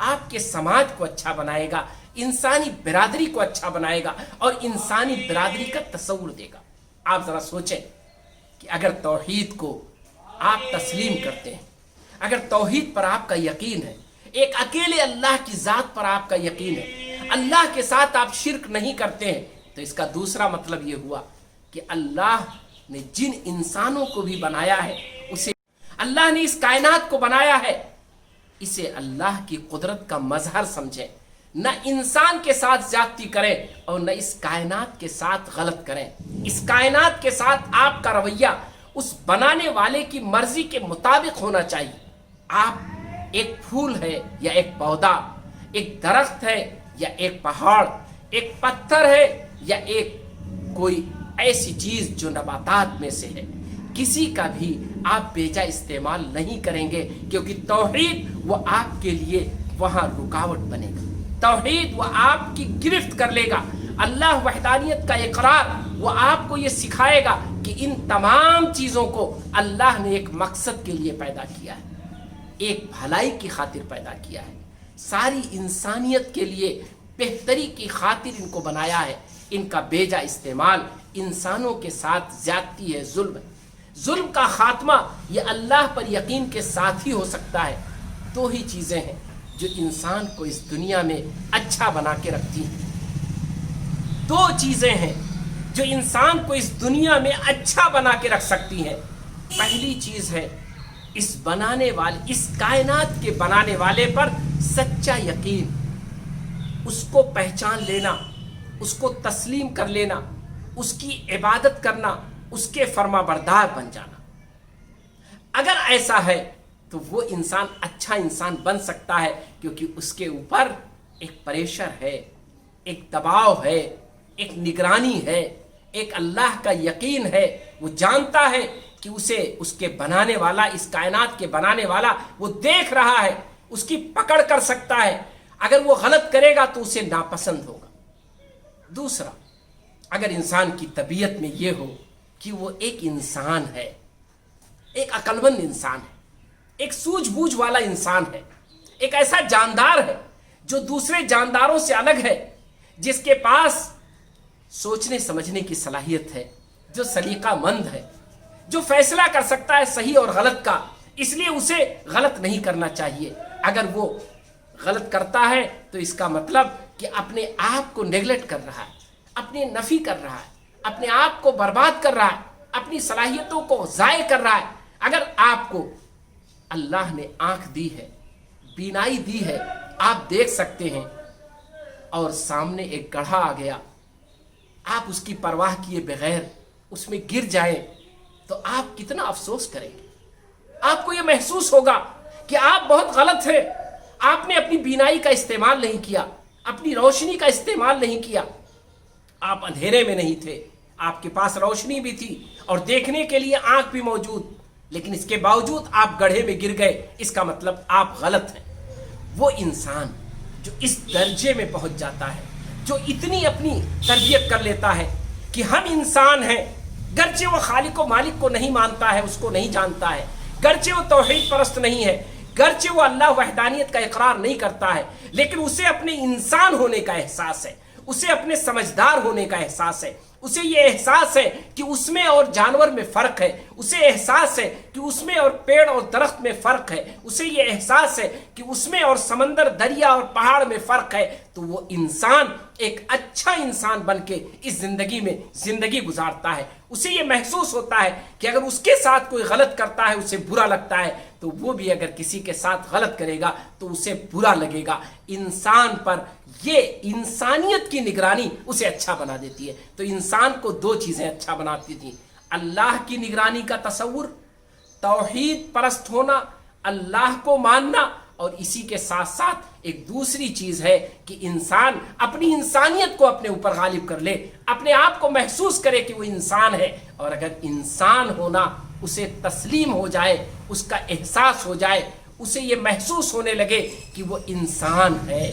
آپ کے سماج کو اچھا بنائے گا, انسانی برادری کو اچھا بنائے گا اور انسانی برادری کا تصور دے گا. آپ ذرا سوچیں کہ اگر توحید کو آپ تسلیم کرتے ہیں, اگر توحید پر آپ کا یقین ہے, ایک اکیلے اللہ کی ذات پر آپ کا یقین ہے, اللہ کے ساتھ آپ شرک نہیں کرتے ہیں, تو اس کا دوسرا مطلب یہ ہوا کہ اللہ نے جن انسانوں کو بھی بنایا ہے, اسے اللہ نے اس کائنات کو بنایا ہے, اسے اللہ کی قدرت کا مظہر سمجھیں. نہ انسان کے ساتھ زیادتی کریں اور نہ اس کائنات کے ساتھ غلط کریں. اس کائنات کے ساتھ آپ کا رویہ اس بنانے والے کی مرضی کے مطابق ہونا چاہیے. آپ ایک پھول ہے یا ایک پودا, ایک درخت ہے یا ایک پہاڑ, ایک پتھر ہے یا ایک کوئی ایسی چیز جو نباتات میں سے ہے, کسی کا بھی آپ بیجا استعمال نہیں کریں گے, کیونکہ توحید وہ آپ کے لیے وہاں رکاوٹ بنے گا. توحید وہ آپ کی گرفت کر لے گا. اللہ وحدانیت کا اقرار وہ آپ کو یہ سکھائے گا کہ ان تمام چیزوں کو اللہ نے ایک مقصد کے لیے پیدا کیا ہے, ایک بھلائی کی خاطر پیدا کیا ہے, ساری انسانیت کے لیے بہتری کی خاطر ان کو بنایا ہے. ان کا بیجا استعمال انسانوں کے ساتھ زیادتی ہے, ظلم ہے. ظلم کا خاتمہ یہ اللہ پر یقین کے ساتھ ہی ہو سکتا ہے. دو ہی چیزیں ہیں جو انسان کو اس دنیا میں اچھا بنا کے رکھتی ہیں. دو چیزیں ہیں جو انسان کو اس دنیا میں اچھا بنا کے رکھ سکتی ہیں. پہلی چیز ہے اس بنانے والے, اس کائنات کے بنانے والے پر سچا یقین, اس کو پہچان لینا, اس کو تسلیم کر لینا, اس کی عبادت کرنا, اس کے فرما بردار بن جانا. اگر ایسا ہے تو وہ انسان اچھا انسان بن سکتا ہے, کیونکہ اس کے اوپر ایک پریشر ہے, ایک دباؤ ہے, ایک نگرانی ہے, ایک اللہ کا یقین ہے. وہ جانتا ہے کہ اسے اس کے بنانے والا, اس کائنات کے بنانے والا وہ دیکھ رہا ہے, اس کی پکڑ کر سکتا ہے. اگر وہ غلط کرے گا تو اسے ناپسند ہوگا. دوسرا, اگر انسان کی طبیعت میں یہ ہو کہ وہ ایک انسان ہے, ایک عقل مند انسان ہے, ایک سوجھ بوجھ والا انسان ہے, ایک ایسا جاندار ہے جو دوسرے جانداروں سے الگ ہے, جس کے پاس سوچنے سمجھنے کی صلاحیت ہے, جو سلیقہ مند ہے, جو فیصلہ کر سکتا ہے صحیح اور غلط کا, اس لیے اسے غلط نہیں کرنا چاہیے. اگر وہ غلط کرتا ہے تو اس کا مطلب کہ اپنے آپ کو نیگلیکٹ کر رہا ہے, اپنی نفی کر رہا ہے, اپنے آپ کو برباد کر رہا ہے, اپنی صلاحیتوں کو ضائع کر رہا ہے. اگر آپ کو اللہ نے آنکھ دی ہے, بینائی دی ہے, آپ دیکھ سکتے ہیں, اور سامنے ایک گڑھا آ گیا, آپ اس کی پرواہ کیے بغیر اس میں گر جائیں تو آپ کتنا افسوس کریں گے. آپ کو یہ محسوس ہوگا کہ آپ بہت غلط ہیں, آپ نے اپنی بینائی کا استعمال نہیں کیا, اپنی روشنی کا استعمال نہیں کیا. آپ اندھیرے میں نہیں تھے, آپ کے پاس روشنی بھی تھی اور دیکھنے کے لیے آنکھ بھی موجود, لیکن اس کے باوجود آپ گڑھے میں گر گئے. اس کا مطلب آپ غلط ہیں. وہ انسان جو اس درجے میں پہنچ جاتا ہے, جو اتنی اپنی تربیت کر لیتا ہے کہ ہم انسان ہیں, گرچہ وہ خالق و مالک کو نہیں مانتا ہے, اس کو نہیں جانتا ہے, گرچہ وہ توحید پرست نہیں ہے, گرچہ وہ اللہ وحدانیت کا اقرار نہیں کرتا ہے, لیکن اسے اپنے انسان ہونے کا احساس ہے, اسے اپنے سمجھدار ہونے کا احساس ہے, اسے یہ احساس ہے کہ اس میں اور جانور میں فرق ہے, اسے احساس ہے کہ اس میں اور پیڑ اور درخت میں فرق ہے, اسے یہ احساس ہے کہ اس میں اور سمندر, دریا اور پہاڑ میں فرق ہے. تو وہ انسان ایک اچھا انسان بن کے اس زندگی میں زندگی گزارتا ہے. اسے یہ محسوس ہوتا ہے کہ اگر اس کے ساتھ کوئی غلط کرتا ہے اسے برا لگتا ہے, تو وہ بھی اگر کسی کے ساتھ غلط کرے گا تو اسے برا لگے گا. انسان پر یہ انسانیت کی نگرانی اسے اچھا بنا دیتی ہے. تو انسان کو دو چیزیں اچھا بناتی تھیں, اللہ کی نگرانی کا تصور, توحید پرست ہونا, اللہ کو ماننا, اور اسی کے ساتھ ساتھ ایک دوسری چیز ہے کہ انسان اپنی انسانیت کو اپنے اوپر غالب کر لے, اپنے آپ کو محسوس کرے کہ وہ انسان ہے. اور اگر انسان ہونا اسے تسلیم ہو جائے, اس کا احساس ہو جائے, اسے یہ محسوس ہونے لگے کہ وہ انسان ہے,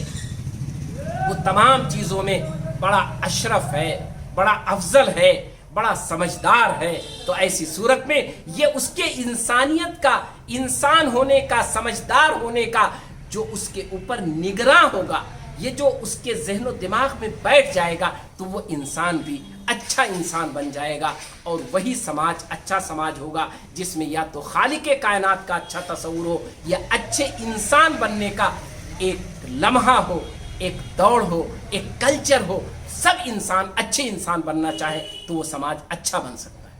وہ تمام چیزوں میں بڑا اشرف ہے, بڑا افضل ہے, بڑا سمجھدار ہے, تو ایسی صورت میں یہ اس کے انسانیت کا, انسان ہونے کا, سمجھدار ہونے کا جو اس کے اوپر نگراں ہوگا, یہ جو اس کے ذہن و دماغ میں بیٹھ جائے گا, تو وہ انسان بھی اچھا انسان بن جائے گا, اور وہی سماج اچھا سماج ہوگا جس میں یا تو خالق کائنات کا اچھا تصور ہو, یا اچھے انسان بننے کا ایک لمحہ ہو, ایک دوڑ ہو, ایک کلچر ہو. سب انسان اچھے انسان بننا چاہے تو وہ سماج اچھا بن سکتا ہے.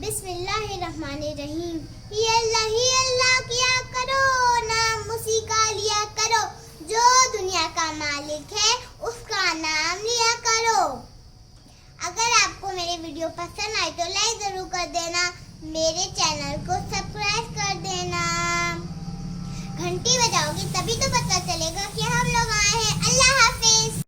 بسم اللہ الرحمن الرحیم. ہی اللہ کیا کرو, نام اسی کا لیا کرو, جو دنیا کا مالک ہے اس کا نام لیا کرو. اگر آپ کو میرے ویڈیو پسند آئے تو لائک ضرور کر دینا, میرے چینل کو سبسکرائب کر دینا, گھنٹی بجاؤ گی تبھی تو پتہ چلے گا کہ ہم لوگ آئے ہیں. اللہ حافظ.